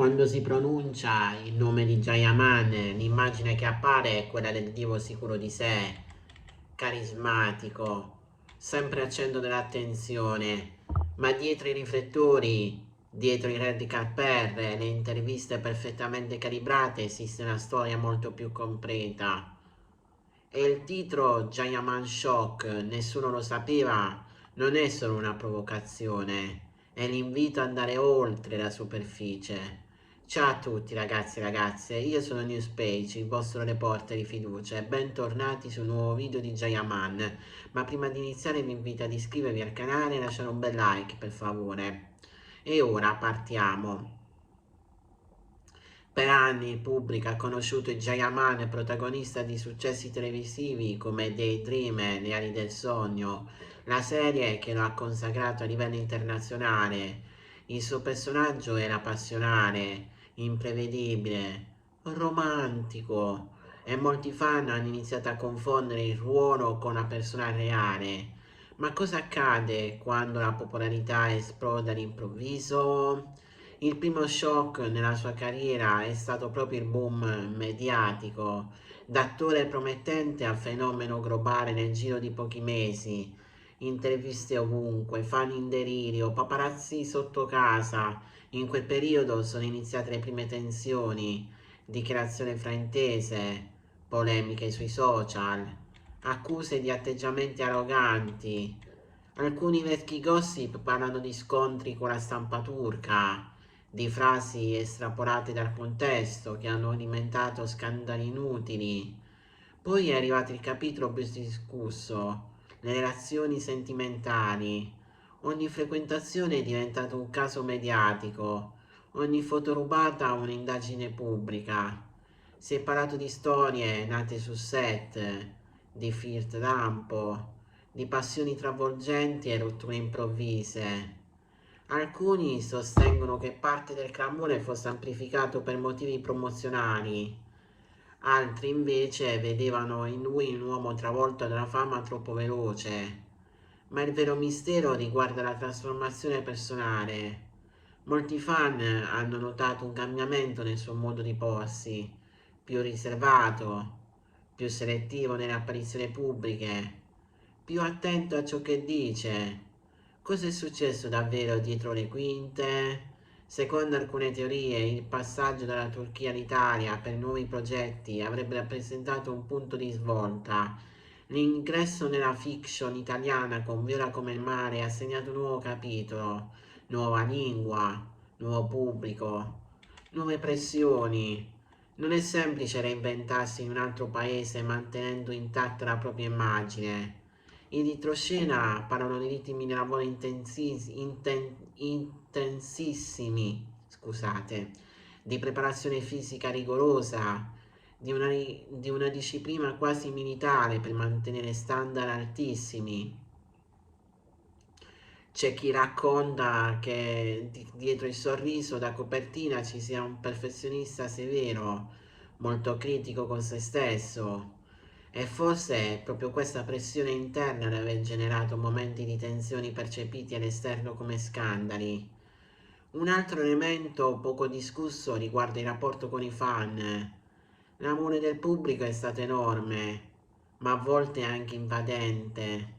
Quando si pronuncia il nome di Jayaman, l'immagine che appare è quella del divo sicuro di sé, carismatico, sempre al centro dell'attenzione, ma dietro i riflettori, dietro i red carpet, le interviste perfettamente calibrate, esiste una storia molto più completa. E il titolo Jayaman Shock, nessuno lo sapeva, non è solo una provocazione, è l'invito ad andare oltre la superficie. Ciao a tutti ragazzi e ragazze, io sono Newspage, il vostro reporter di fiducia e bentornati su un nuovo video di Jayaman. Ma prima di iniziare vi invito ad iscrivervi al canale e lasciare un bel like per favore. E ora partiamo. Per anni il pubblico ha conosciuto Jayaman, protagonista di successi televisivi come Daydream e Le ali del sogno, la serie che lo ha consacrato a livello internazionale. Il suo personaggio era passionale, imprevedibile, romantico e molti fan hanno iniziato a confondere il ruolo con la persona reale. Ma cosa accade quando la popolarità esplode all'improvviso? Il primo shock nella sua carriera è stato proprio il boom mediatico, da attore promettente a fenomeno globale nel giro di pochi mesi. Interviste ovunque, fan in delirio, paparazzi sotto casa. In quel periodo sono iniziate le prime tensioni, dichiarazioni fraintese, polemiche sui social, accuse di atteggiamenti arroganti. Alcuni vecchi gossip parlano di scontri con la stampa turca, di frasi estrapolate dal contesto che hanno alimentato scandali inutili. Poi è arrivato il capitolo più discusso, le relazioni sentimentali. Ogni frequentazione è diventato un caso mediatico, ogni foto rubata un'indagine pubblica. Si è parlato di storie nate su set, di flirt lampo, di passioni travolgenti e rotture improvvise. Alcuni sostengono che parte del clamore fosse amplificato per motivi promozionali, altri invece vedevano in lui un uomo travolto dalla fama troppo veloce. Ma il vero mistero riguarda la trasformazione personale. Molti fan hanno notato un cambiamento nel suo modo di porsi, più riservato, più selettivo nelle apparizioni pubbliche, più attento a ciò che dice. Cosa è successo davvero dietro le quinte? Secondo alcune teorie, il passaggio dalla Turchia all'Italia per nuovi progetti avrebbe rappresentato un punto di svolta. L'ingresso nella fiction italiana con Viola come il mare ha segnato un nuovo capitolo, nuova lingua, nuovo pubblico, nuove pressioni. Non è semplice reinventarsi in un altro paese mantenendo intatta la propria immagine. I retroscena parlano di ritmi di lavoro intensissimi, scusate, di preparazione fisica rigorosa, di una disciplina quasi militare per mantenere standard altissimi. C'è chi racconta che dietro il sorriso da copertina ci sia un perfezionista severo, molto critico con se stesso. E forse è proprio questa pressione interna ad aver generato momenti di tensione percepiti all'esterno come scandali. Un altro elemento poco discusso riguarda il rapporto con i fan. L'amore del pubblico è stato enorme, ma a volte anche invadente.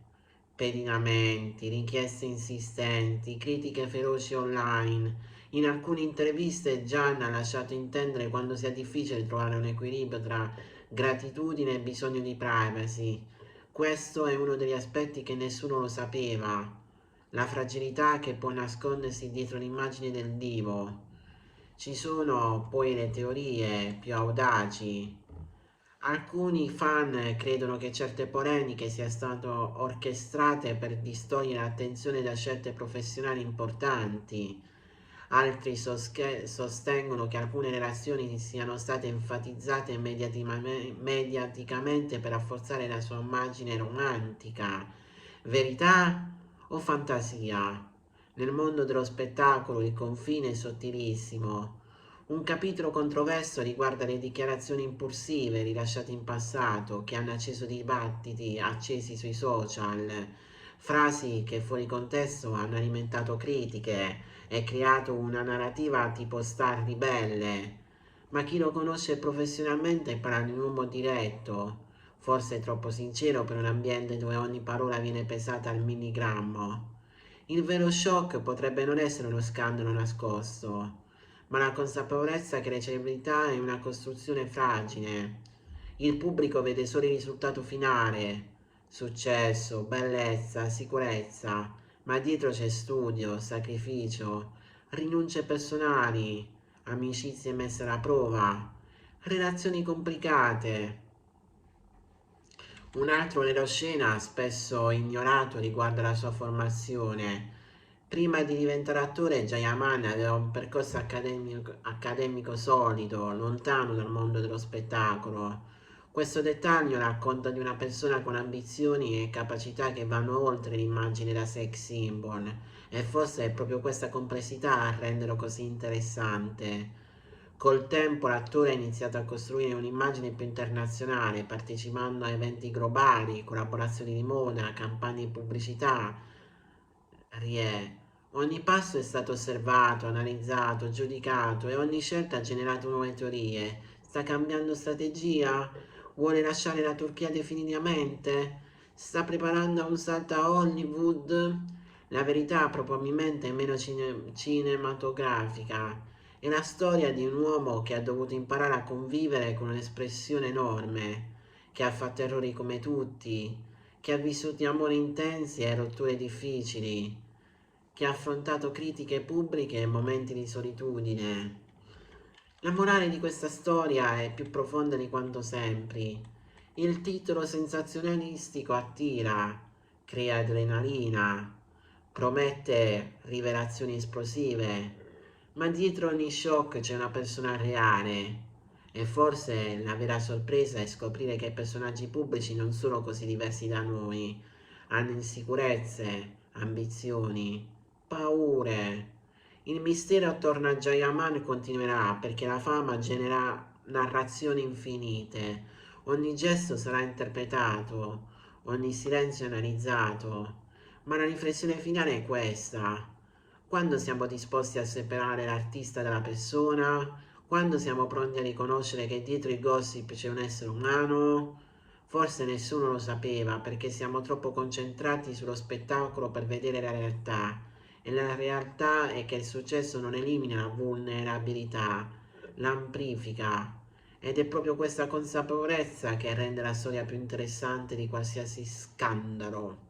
Pedinamenti, richieste insistenti, critiche feroci online. In alcune interviste Gian ha lasciato intendere quando sia difficile trovare un equilibrio tra gratitudine e bisogno di privacy. Questo è uno degli aspetti che nessuno lo sapeva, la fragilità che può nascondersi dietro l'immagine del divo. Ci sono poi le teorie più audaci. Alcuni fan credono che certe polemiche siano state orchestrate per distogliere l'attenzione da scelte professionali importanti. Altri sostengono che alcune relazioni siano state enfatizzate mediaticamente per rafforzare la sua immagine romantica. Verità o fantasia? Nel mondo dello spettacolo il confine è sottilissimo. Un capitolo controverso riguarda le dichiarazioni impulsive rilasciate in passato che hanno acceso dibattiti accesi sui social. Frasi che fuori contesto hanno alimentato critiche e creato una narrativa tipo star ribelle, ma chi lo conosce professionalmente parla di un uomo diretto, forse troppo sincero per un ambiente dove ogni parola viene pesata al milligrammo. Il vero shock potrebbe non essere uno scandalo nascosto, ma la consapevolezza che la celebrità è una costruzione fragile. Il pubblico vede solo il risultato finale, successo, bellezza, sicurezza, ma dietro c'è studio, sacrificio, rinunce personali, amicizie messe alla prova, relazioni complicate. Un altro retroscena spesso ignorato riguarda la sua formazione. Prima di diventare attore, Jayaman aveva un percorso accademico solido, lontano dal mondo dello spettacolo. Questo dettaglio racconta di una persona con ambizioni e capacità che vanno oltre l'immagine da sex symbol, e forse è proprio questa complessità a renderlo così interessante. Col tempo l'attore ha iniziato a costruire un'immagine più internazionale, partecipando a eventi globali, collaborazioni di moda, campagne di pubblicità. Rie. Ogni passo è stato osservato, analizzato, giudicato e ogni scelta ha generato nuove teorie. Sta cambiando strategia? Vuole lasciare la Turchia definitivamente? Sta preparando un salto a Hollywood? La verità probabilmente è meno cinematografica. È la storia di un uomo che ha dovuto imparare a convivere con un'espressione enorme, che ha fatto errori come tutti, che ha vissuto amori intensi e rotture difficili, che ha affrontato critiche pubbliche e momenti di solitudine. La morale di questa storia è più profonda di quanto sembri. Il titolo sensazionalistico attira, crea adrenalina, promette rivelazioni esplosive, ma dietro ogni shock c'è una persona reale. E forse la vera sorpresa è scoprire che i personaggi pubblici non sono così diversi da noi. Hanno insicurezze, ambizioni, paure. Il mistero attorno a Jayaman continuerà perché la fama genera narrazioni infinite. Ogni gesto sarà interpretato, ogni silenzio analizzato. Ma la riflessione finale è questa. Quando siamo disposti a separare l'artista dalla persona? Quando siamo pronti a riconoscere che dietro il gossip c'è un essere umano? Forse nessuno lo sapeva perché siamo troppo concentrati sullo spettacolo per vedere la realtà. E la realtà è che il successo non elimina la vulnerabilità, l'amplifica. Ed è proprio questa consapevolezza che rende la storia più interessante di qualsiasi scandalo.